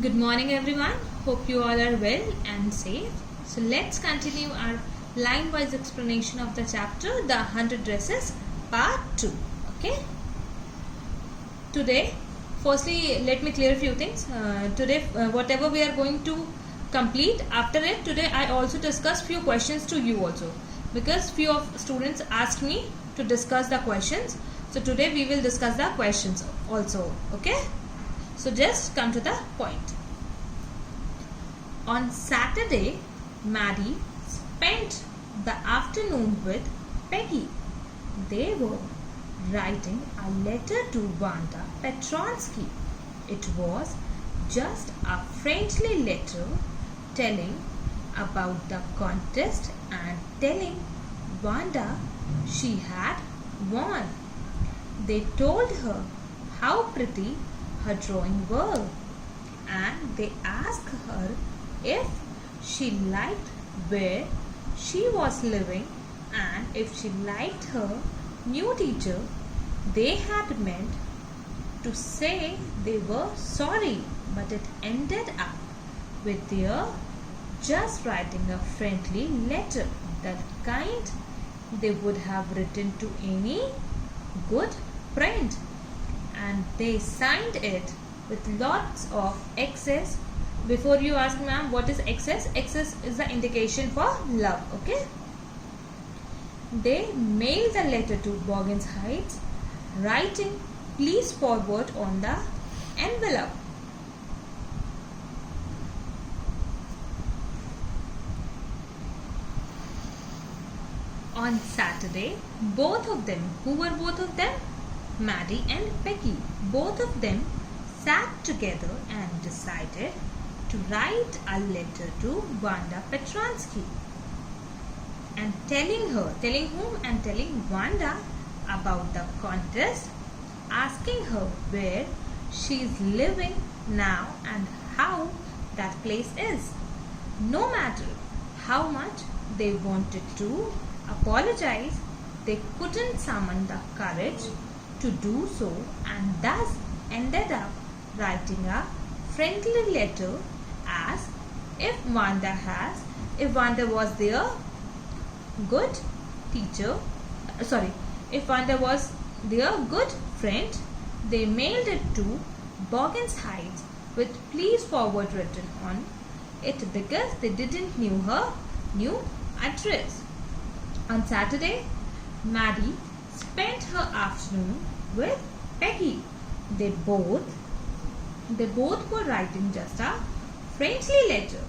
Good morning, everyone. Hope you all are well and safe. So, let's continue our line wise explanation of the chapter The 100 Dresses, Part 2. Okay. Today, firstly, let me clear a few things. Whatever we are going to complete after it, today I also discuss few questions to you also, because few of students asked me to discuss the questions. So, today we will discuss the questions also. Okay. So just come to the point. On Saturday, Maddie spent the afternoon with Peggy. They were writing a letter to Wanda Petronsky. It was just a friendly letter telling about the contest and telling Wanda she had won. They told her how pretty her drawing were, and they asked her if she liked where she was living and if she liked her new teacher. They had meant to say they were sorry, but it ended up with their just writing a friendly letter, that kind they would have written to any good friend, and they signed it with lots of X's. Before you ask, ma'am, what is X's? X's is the indication for love. Okay. They mailed the letter to Boggins Heights, writing please forward on the envelope. On Saturday, both of them, who were both of them? Maddie and Peggy, both of them sat together and decided to write a letter to Wanda Petronsky and telling whom? And telling Wanda about the contest, asking her where she is living now and how that place is. No matter how much they wanted to apologize, they couldn't summon the courage to do so, and thus ended up writing a friendly letter as if Wanda was their good teacher, if Wanda was their good friend. They mailed it to Boggins Heights with please forward written on it because they didn't know her new address. On Saturday, Maddie spent her afternoon with Peggy. They both were writing just a friendly letter,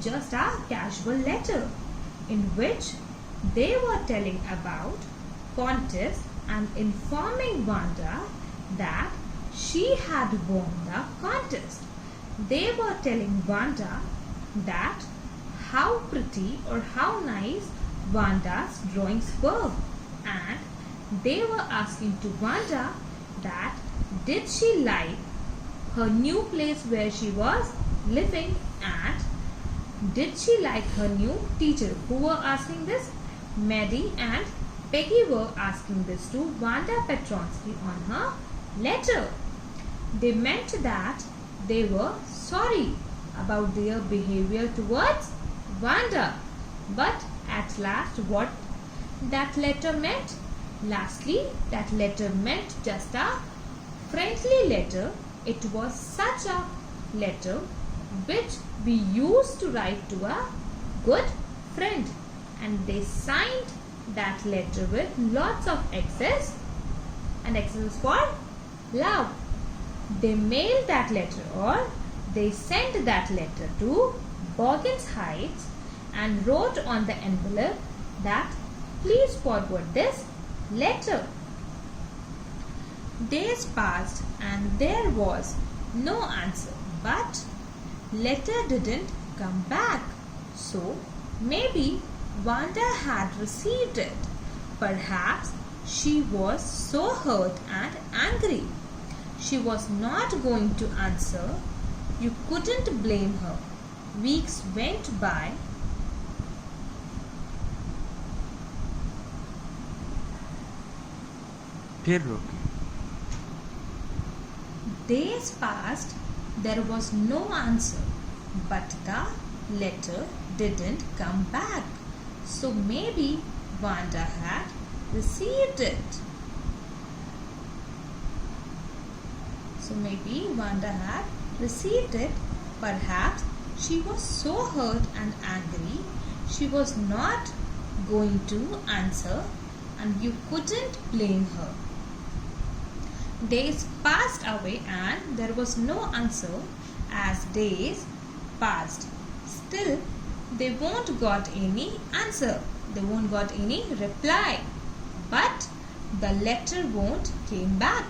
just a casual letter, in which they were telling about contest and informing Wanda that she had won the contest. They were telling Wanda that how pretty or how nice Wanda's drawings were, and they were asking to Wanda that did she like her new place where she was living, and did she like her new teacher. Who were asking this? Maddie and Peggy were asking this to Wanda Petronsky on her letter. They meant that they were sorry about their behavior towards Wanda. But at last, what that letter meant? Lastly, that letter meant just a friendly letter. It was such a letter which we used to write to a good friend, and they signed that letter with lots of X's, and X is for love. They mailed that letter, or they sent that letter to Boggins Heights and wrote on the envelope that please forward this letter. Days passed and there was no answer, but letter didn't come back. So maybe Wanda had received it. Perhaps she was so hurt and angry. She was not going to answer. You couldn't blame her. Weeks went by. फिर रोके। Days passed there was no answer, but the letter didn't come back. So maybe Wanda had received it. Perhaps she was so hurt and angry she was not going to answer, and you couldn't blame her. Days passed away and there was no answer as days passed. Still, they won't got any answer. They won't got any reply. But the letter won't came back.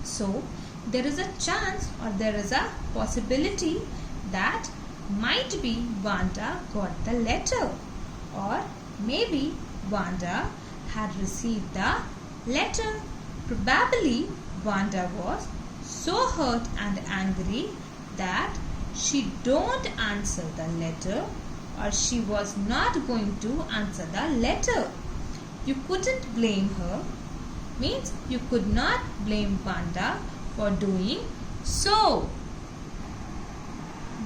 So, there is a chance or there is a possibility that might be Wanda got the letter, or maybe Wanda had received the letter. Probably Wanda was so hurt and angry that she don't answer the letter, or she was not going to answer the letter. You couldn't blame her, means you could not blame Wanda for doing so.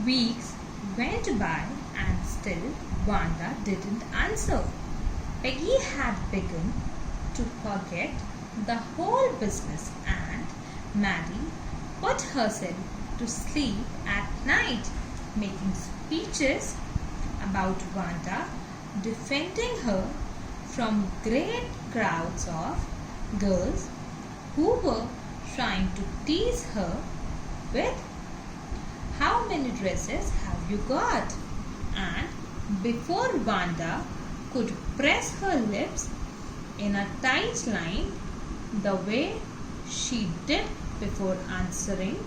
Weeks went by and still Wanda didn't answer. Peggy had begun to forget the whole business, and Maddie put herself to sleep at night, making speeches about Wanda, defending her from great crowds of girls who were trying to tease her with, "How many dresses have you got?" And before Wanda could press her lips in a tight line the way she did before answering,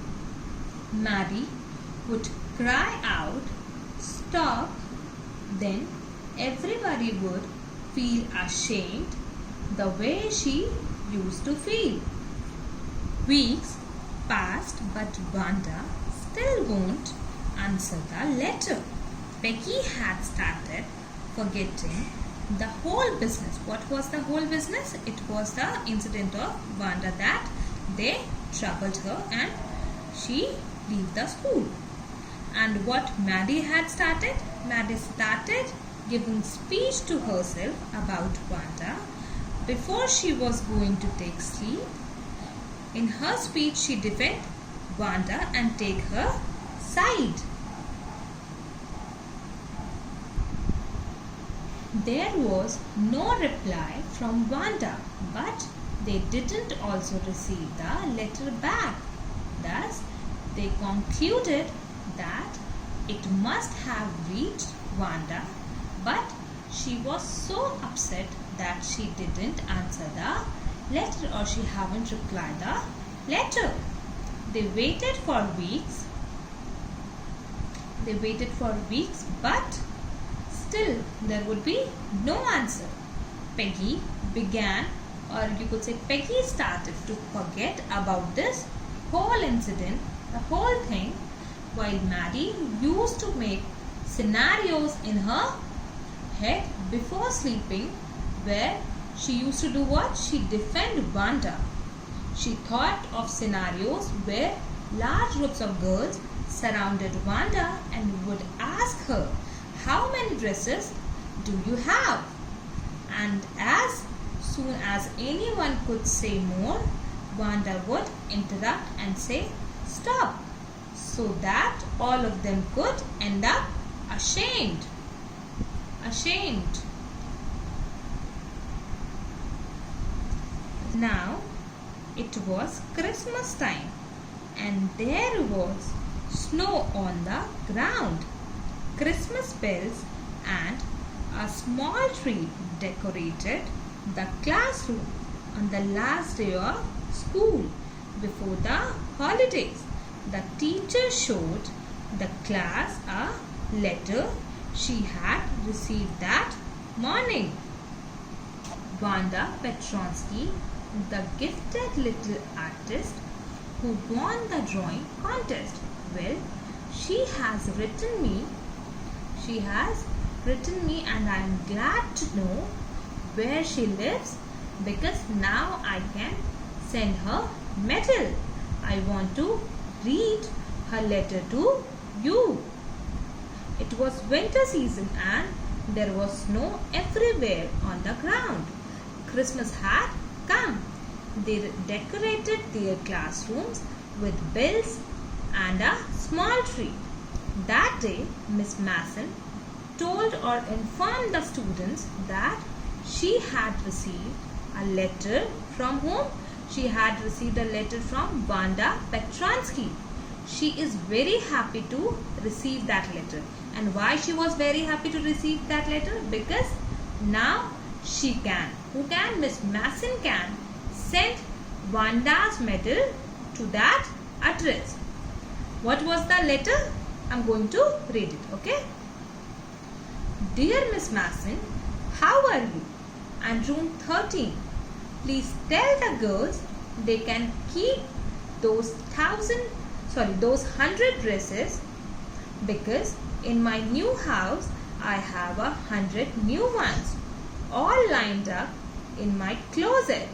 Maddie would cry out, "Stop!" Then everybody would feel ashamed the way she used to feel. Weeks passed, but Wanda still won't answer the letter. Peggy had started forgetting the whole business. What was the whole business? It was the incident of Wanda that they troubled her and she left the school. And what Maddie had started? Maddie started giving speech to herself about Wanda before she was going to take sleep. In her speech, she defended Wanda and take her side. There was no reply from Wanda, but they didn't also receive the letter back. Thus, they concluded that it must have reached Wanda, but she was so upset that she didn't answer the letter, or she haven't replied the letter. They waited for weeks. But still there would be no answer. Peggy began, or you could say Peggy started to forget about this whole incident, the whole thing, while Maddie used to make scenarios in her head before sleeping, where she used to do what? She defend Wanda. She thought of scenarios where large groups of girls surrounded Wanda and would ask her, "How many dresses do you have?" And as soon as anyone could say more, Wanda would interrupt and say, "Stop," so that all of them could end up ashamed. Now it was Christmas time, and there was snow on the ground. Christmas bells and a small tree decorated the classroom on the last day of school before the holidays. The teacher showed the class a letter she had received that morning. Wanda Petronsky, the gifted little artist who won the drawing contest. Well, she has written me and I am glad to know where she lives, because now I can send her medal. I want to read her letter to you. It was winter season and there was snow everywhere on the ground. Christmas had come. They decorated their classrooms with bells and a small tree. That day, Miss Mason told or informed the students that she had received a letter from whom? She had received a letter from Wanda Petransky. She is very happy to receive that letter. And why she was very happy to receive that letter? Because now she can. Who can? Miss Mason can send Wanda's medal to that address. What was the letter? I'm going to read it, okay? Dear Miss Mason, how are you? And room 13. Please tell the girls they can keep those 100 dresses because in my new house I have 100 new ones all lined up in my closet.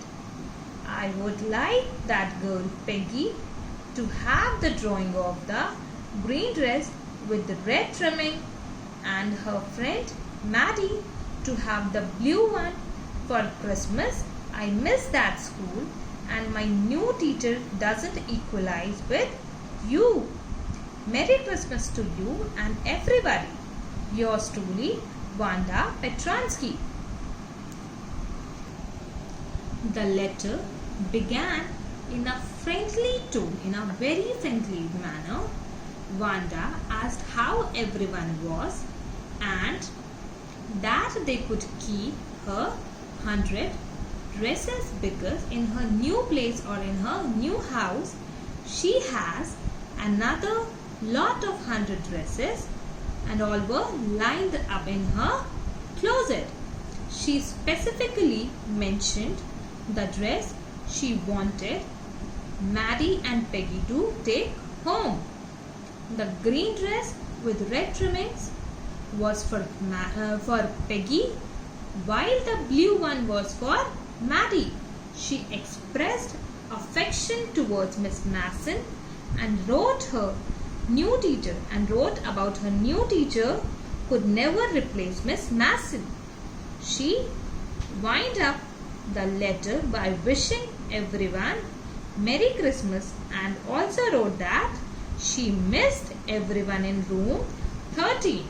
I would like that girl Peggy to have the drawing of the green dress with the red trimming and her friend Maddie to have the blue one for Christmas. I miss that school and my new teacher doesn't equalize with you. Merry Christmas to you and everybody. Yours truly, Wanda Petransky. The letter began in a friendly tone, in a very friendly manner. Wanda asked how everyone was and that they could keep her 100 dresses because in her new place or in her new house she has another lot of 100 dresses and all were lined up in her closet. She specifically mentioned the dress she wanted Maddie and Peggy to take home. The green dress with red trimmings was for Peggy, while the blue one was for Maddie. She expressed affection towards Miss Mason and wrote about her new teacher could never replace Miss Mason. She wound up the letter by wishing everyone Merry Christmas and also wrote that she missed everyone in room 13.